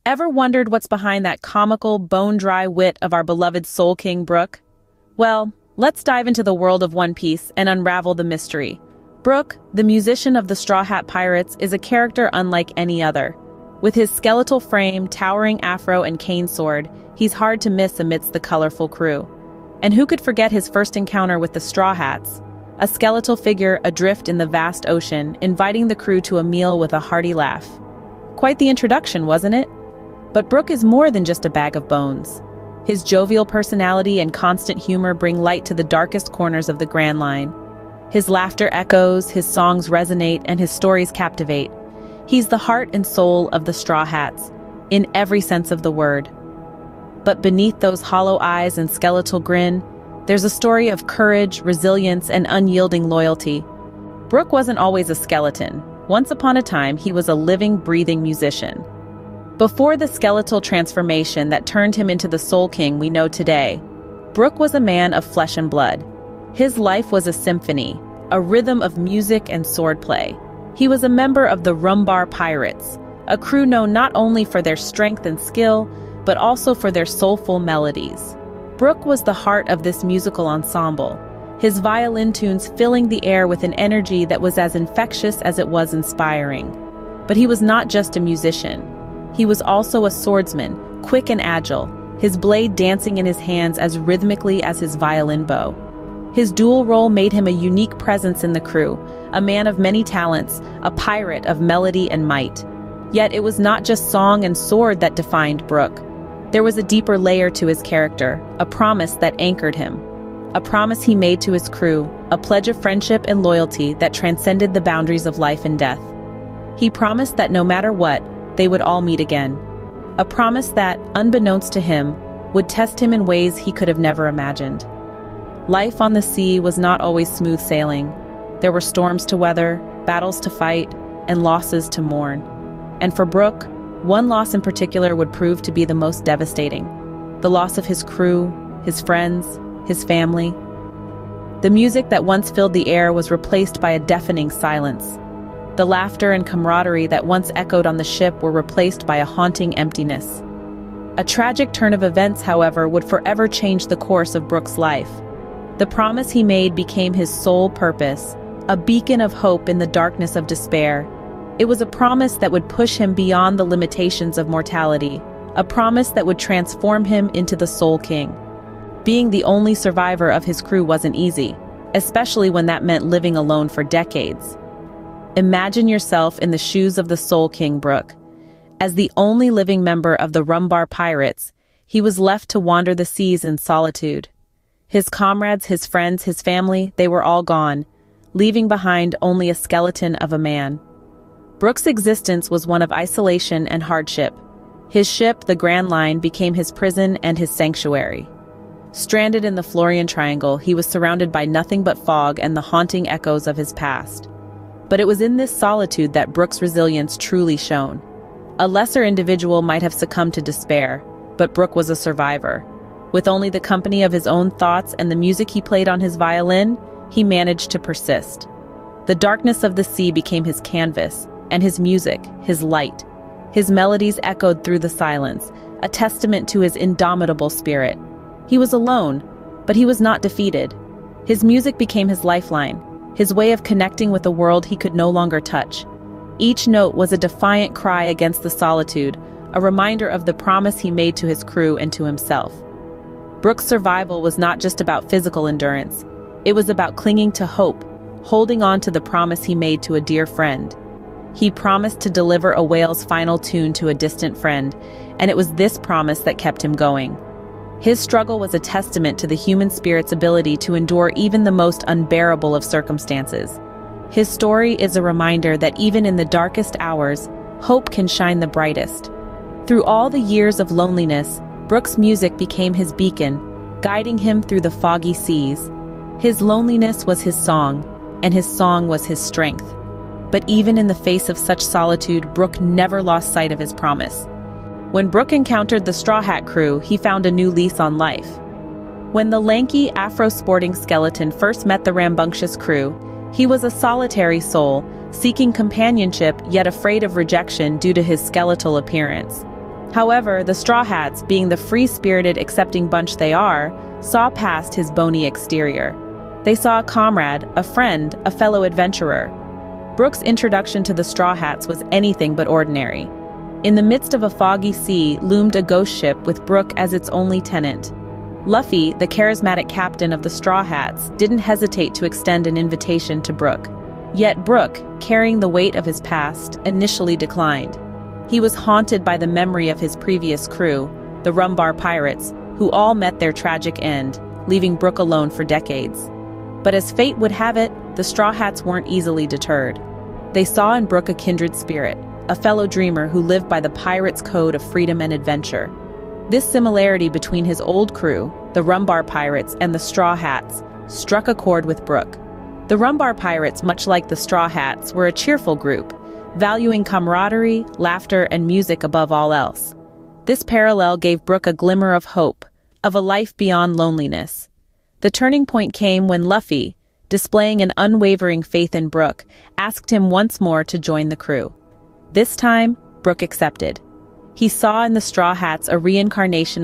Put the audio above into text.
Ever wondered what's behind that comical, bone-dry wit of our beloved Soul King Brook? Well, let's dive into the world of One Piece and unravel the mystery. Brook, the musician of the Straw Hat Pirates, is a character unlike any other. With his skeletal frame, towering afro, and cane sword, he's hard to miss amidst the colorful crew. And who could forget his first encounter with the Straw Hats? A skeletal figure adrift in the vast ocean, inviting the crew to a meal with a hearty laugh. Quite the introduction, wasn't it? But Brook is more than just a bag of bones. His jovial personality and constant humor bring light to the darkest corners of the Grand Line. His laughter echoes, his songs resonate, and his stories captivate. He's the heart and soul of the Straw Hats, in every sense of the word. But beneath those hollow eyes and skeletal grin, there's a story of courage, resilience, and unyielding loyalty. Brook wasn't always a skeleton. Once upon a time, he was a living, breathing musician. Before the skeletal transformation that turned him into the Soul King we know today, Brook was a man of flesh and blood. His life was a symphony, a rhythm of music and swordplay. He was a member of the Rumbar Pirates, a crew known not only for their strength and skill, but also for their soulful melodies. Brook was the heart of this musical ensemble, his violin tunes filling the air with an energy that was as infectious as it was inspiring. But he was not just a musician. He was also a swordsman, quick and agile, his blade dancing in his hands as rhythmically as his violin bow. His dual role made him a unique presence in the crew, a man of many talents, a pirate of melody and might. Yet it was not just song and sword that defined Brook. There was a deeper layer to his character, a promise that anchored him. A promise he made to his crew, a pledge of friendship and loyalty that transcended the boundaries of life and death. He promised that no matter what, they would all meet again. A promise that, unbeknownst to him, would test him in ways he could have never imagined. Life on the sea was not always smooth sailing. There were storms to weather, battles to fight, and losses to mourn. And for Brook, one loss in particular would prove to be the most devastating. The loss of his crew, his friends, his family. The music that once filled the air was replaced by a deafening silence. The laughter and camaraderie that once echoed on the ship were replaced by a haunting emptiness. A tragic turn of events, however, would forever change the course of Brook's life. The promise he made became his sole purpose, a beacon of hope in the darkness of despair. It was a promise that would push him beyond the limitations of mortality, a promise that would transform him into the Soul King. Being the only survivor of his crew wasn't easy, especially when that meant living alone for decades. Imagine yourself in the shoes of the Soul King Brook. As the only living member of the Rumbar Pirates, he was left to wander the seas in solitude. His comrades, his friends, his family, they were all gone, leaving behind only a skeleton of a man. Brook's existence was one of isolation and hardship. His ship, the Grand Line, became his prison and his sanctuary. Stranded in the Florian Triangle, he was surrounded by nothing but fog and the haunting echoes of his past. But it was in this solitude that Brook's resilience truly shone. A lesser individual might have succumbed to despair, but Brook was a survivor. With only the company of his own thoughts and the music he played on his violin, he managed to persist. The darkness of the sea became his canvas, and his music, his light. His melodies echoed through the silence, a testament to his indomitable spirit. He was alone, but he was not defeated. His music became his lifeline, his way of connecting with a world he could no longer touch. Each note was a defiant cry against the solitude, a reminder of the promise he made to his crew and to himself. Brook's survival was not just about physical endurance. It was about clinging to hope, holding on to the promise he made to a dear friend. He promised to deliver a whale's final tune to a distant friend, and it was this promise that kept him going. His struggle was a testament to the human spirit's ability to endure even the most unbearable of circumstances. His story is a reminder that even in the darkest hours, hope can shine the brightest. Through all the years of loneliness, Brook's music became his beacon, guiding him through the foggy seas. His loneliness was his song, and his song was his strength. But even in the face of such solitude, Brook never lost sight of his promise. When Brook encountered the Straw Hat crew, he found a new lease on life. When the lanky, afro-sporting skeleton first met the rambunctious crew, he was a solitary soul, seeking companionship yet afraid of rejection due to his skeletal appearance. However, the Straw Hats, being the free-spirited, accepting bunch they are, saw past his bony exterior. They saw a comrade, a friend, a fellow adventurer. Brooke's introduction to the Straw Hats was anything but ordinary. In the midst of a foggy sea loomed a ghost ship with Brooke as its only tenant. Luffy, the charismatic captain of the Straw Hats, didn't hesitate to extend an invitation to Brooke. Yet Brooke, carrying the weight of his past, initially declined. He was haunted by the memory of his previous crew, the Rumbar Pirates, who all met their tragic end, leaving Brooke alone for decades. But as fate would have it, the Straw Hats weren't easily deterred. They saw in Brooke a kindred spirit, a fellow dreamer who lived by the pirate's code of freedom and adventure. This similarity between his old crew, the Rumbar Pirates and the Straw Hats, struck a chord with Brooke. The Rumbar Pirates, much like the Straw Hats, were a cheerful group, valuing camaraderie, laughter, and music above all else. This parallel gave Brooke a glimmer of hope, of a life beyond loneliness. The turning point came when Luffy, displaying an unwavering faith in Brooke, asked him once more to join the crew. This time, Brooke accepted. He saw in the Straw Hats a reincarnation